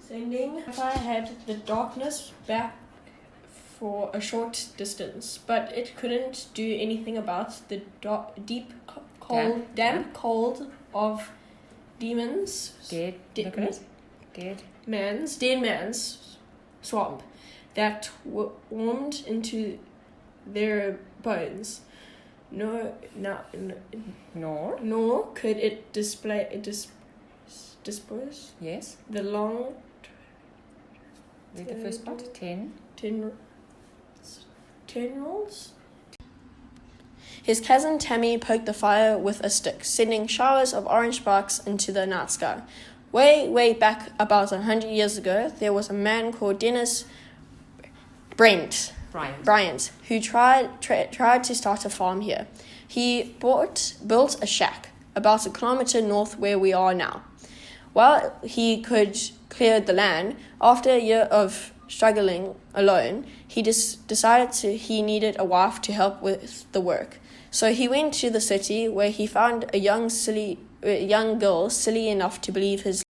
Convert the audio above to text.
Sending I had the darkness back for a short distance, but it couldn't do anything about the damp cold of demons. Dead man's swamp that warmed into their bones. Nor could it dispose. Yes. The long. Read the first part. Tendrils. His cousin Tammy poked the fire with a stick, sending showers of orange sparks into the night sky. Way back about 100 years ago, there was a man called Dennis Bryant, who tried to start a farm here. He built a shack about a kilometer north where we are now. While he could clear the land, after a year of struggling alone, he decided he needed a wife to help with the work. So he went to the city where he found a young girl silly enough to believe his